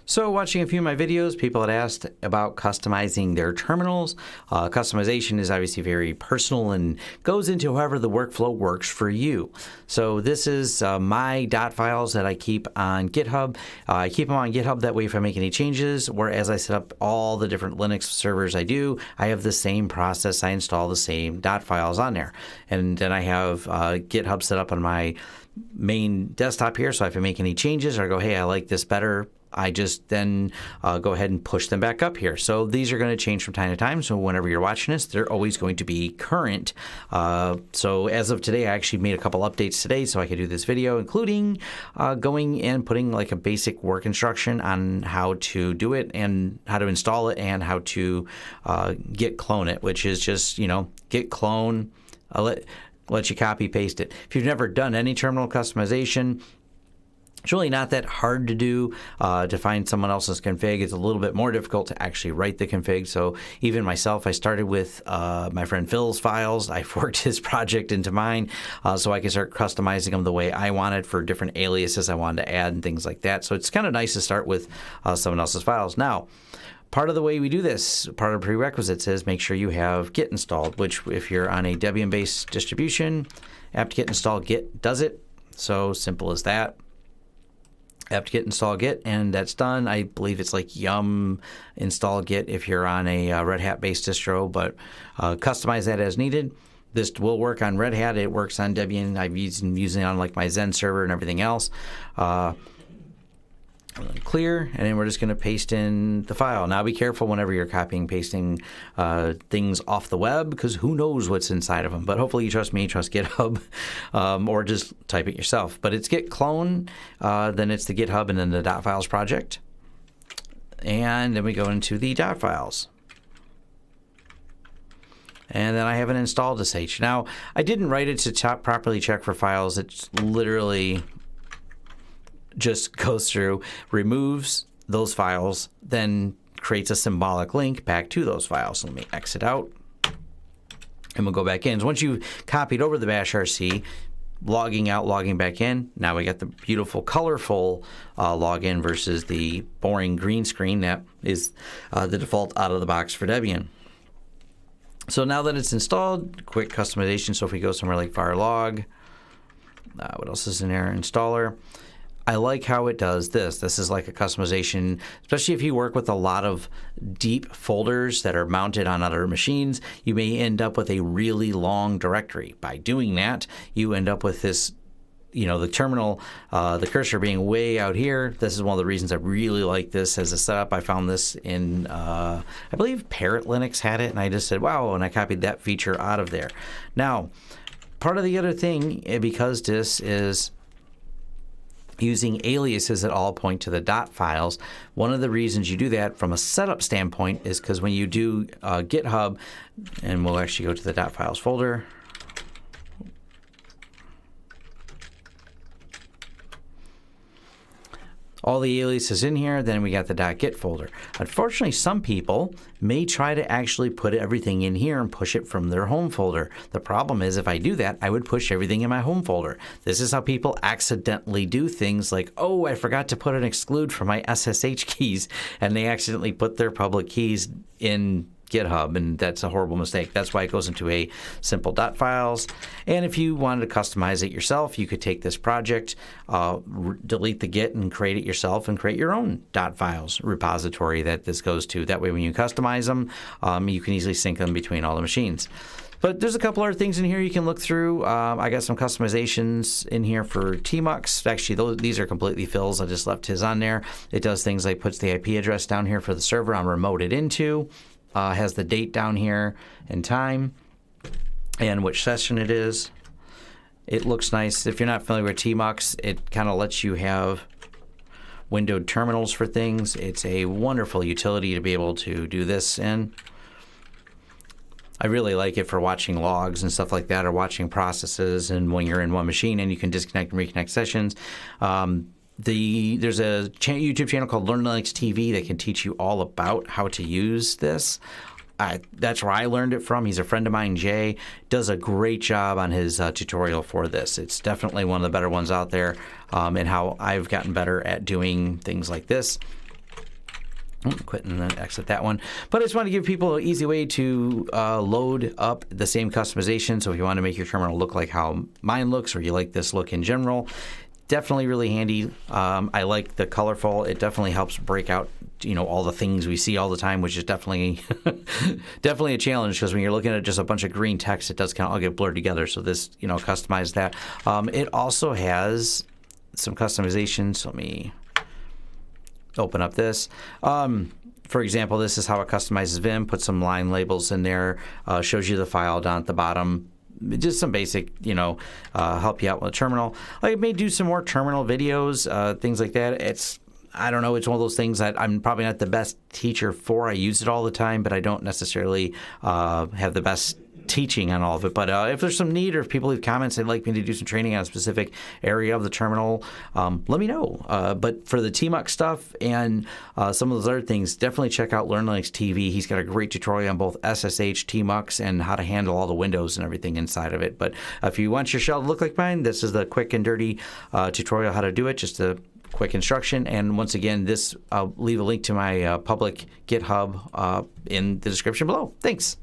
So watching a few of my videos, people had asked about customizing their terminals. Customization is obviously very personal and goes into however the workflow works for you. So this is my dot files that I keep on GitHub. I keep them on GitHub, that way if I make any changes, or as I set up all the different Linux servers I do, I have the same process. I install the same dot files on there. And then I have GitHub set up on my main desktop here, so if I make any changes or go, hey, I like this better, I just then go ahead and push them back up here. So these are going to change from time to time. So whenever you're watching this, they're always going to be current. So as of today, I actually made a couple updates today so I could do this video, including going and putting like a basic work instruction on how to do it and how to install it and how to git clone it, which is just, git clone, let you copy paste it. If you've never done any terminal customization, it's really not that hard to do. To find someone else's config, it's a little bit more difficult to actually write the config. So even myself, I started with my friend Phil's files. I forked his project into mine so I could start customizing them the way I wanted for different aliases I wanted to add and things like that. So it's kind of nice to start with someone else's files. Now, part of the way we do this, part of the prerequisites is make sure you have Git installed, which if you're on a Debian-based distribution, apt-get install Git does it. So simple as that. Apt-get install Git, and that's done. I believe it's like yum install Git if you're on a Red Hat-based distro, but customize that as needed. This will work on Red Hat. It works on Debian. I've using it on like my Zen server and everything else. Clear, and then we're just going to paste in the file. Now be careful whenever you're copying, pasting things off the web, because who knows what's inside of them. But hopefully you trust me, trust GitHub, or just type it yourself. But it's git clone, then it's the GitHub, and then the dot files project. And then we go into the dot files. And then I have an install sh. Now, I didn't write it to properly check for files. It's literally just goes through, removes those files, then creates a symbolic link back to those files. So let me exit out, and we'll go back in. So once you've copied over the bash RC, logging out, logging back in, now we got the beautiful, colorful login versus the boring green screen that is the default out of the box for Debian. So now that it's installed, quick customization. So if we go somewhere like Firelog, what else is in there? Installer. I like how it does this. This is like a customization, especially if you work with a lot of deep folders that are mounted on other machines. You may end up with a really long directory. By doing that, you end up with this, the terminal, the cursor being way out here. This is one of the reasons I really like this as a setup. I found this in, I believe Parrot Linux had it, and I just said, wow, and I copied that feature out of there. Now, part of the other thing, because this is using aliases that all point to the dot files. One of the reasons you do that from a setup standpoint is because when you do GitHub, and we'll actually go to the dot files folder. All the aliases in here, then we got the .git folder. Unfortunately, some people may try to actually put everything in here and push it from their home folder. The problem is if I do that, I would push everything in my home folder. This is how people accidentally do things like, oh, I forgot to put an exclude for my SSH keys, and they accidentally put their public keys in GitHub, and that's a horrible mistake. That's why it goes into a simple dot files. And if you wanted to customize it yourself, you could take this project, delete the Git and create it yourself and create your own dot files repository that this goes to. That way when you customize them, you can easily sync them between all the machines. But there's a couple other things in here you can look through. I got some customizations in here for tmux. Actually, these are completely Phil's. I just left his on there. It does things like puts the IP address down here for the server I'm remoted into. Has the date down here and time and which session it is. It looks nice. If you're not familiar with tmux, it kind of lets you have windowed terminals for things. It's a wonderful utility to be able to do this in. I really like it for watching logs and stuff like that, or watching processes, and when you're in one machine and you can disconnect and reconnect sessions. There's a YouTube channel called Learn Linux TV that can teach you all about how to use this. That's where I learned it from. He's a friend of mine, Jay. Does a great job on his tutorial for this. It's definitely one of the better ones out there, and how I've gotten better at doing things like this. Quit and then exit that one. But I just want to give people an easy way to load up the same customization. So if you want to make your terminal look like how mine looks, or you like this look in general, definitely really handy. I like the colorful. It definitely helps break out, all the things we see all the time, which is definitely definitely a challenge, because when you're looking at just a bunch of green text, it does kind of all get blurred together. So this, customized that. It also has some customizations. Let me open up this. For example, this is how it customizes Vim. Put some line labels in there. Shows you the file down at the bottom. Just some basic, help you out with a terminal. I may do some more terminal videos, things like that. I don't know. It's one of those things that I'm probably not the best teacher for. I use it all the time, but I don't necessarily have the best teaching on all of it. But if there's some need, or if people leave comments they'd like me to do some training on a specific area of the terminal, let me know. But for the tmux stuff and some of those other things, definitely check out Learn Linux TV. He's got a great tutorial on both SSH, tmux, and how to handle all the windows and everything inside of it. But if you want your shell to look like mine, this is the quick and dirty tutorial how to do it. Just a quick instruction. And once again, I'll leave a link to my public GitHub in the description below. Thanks.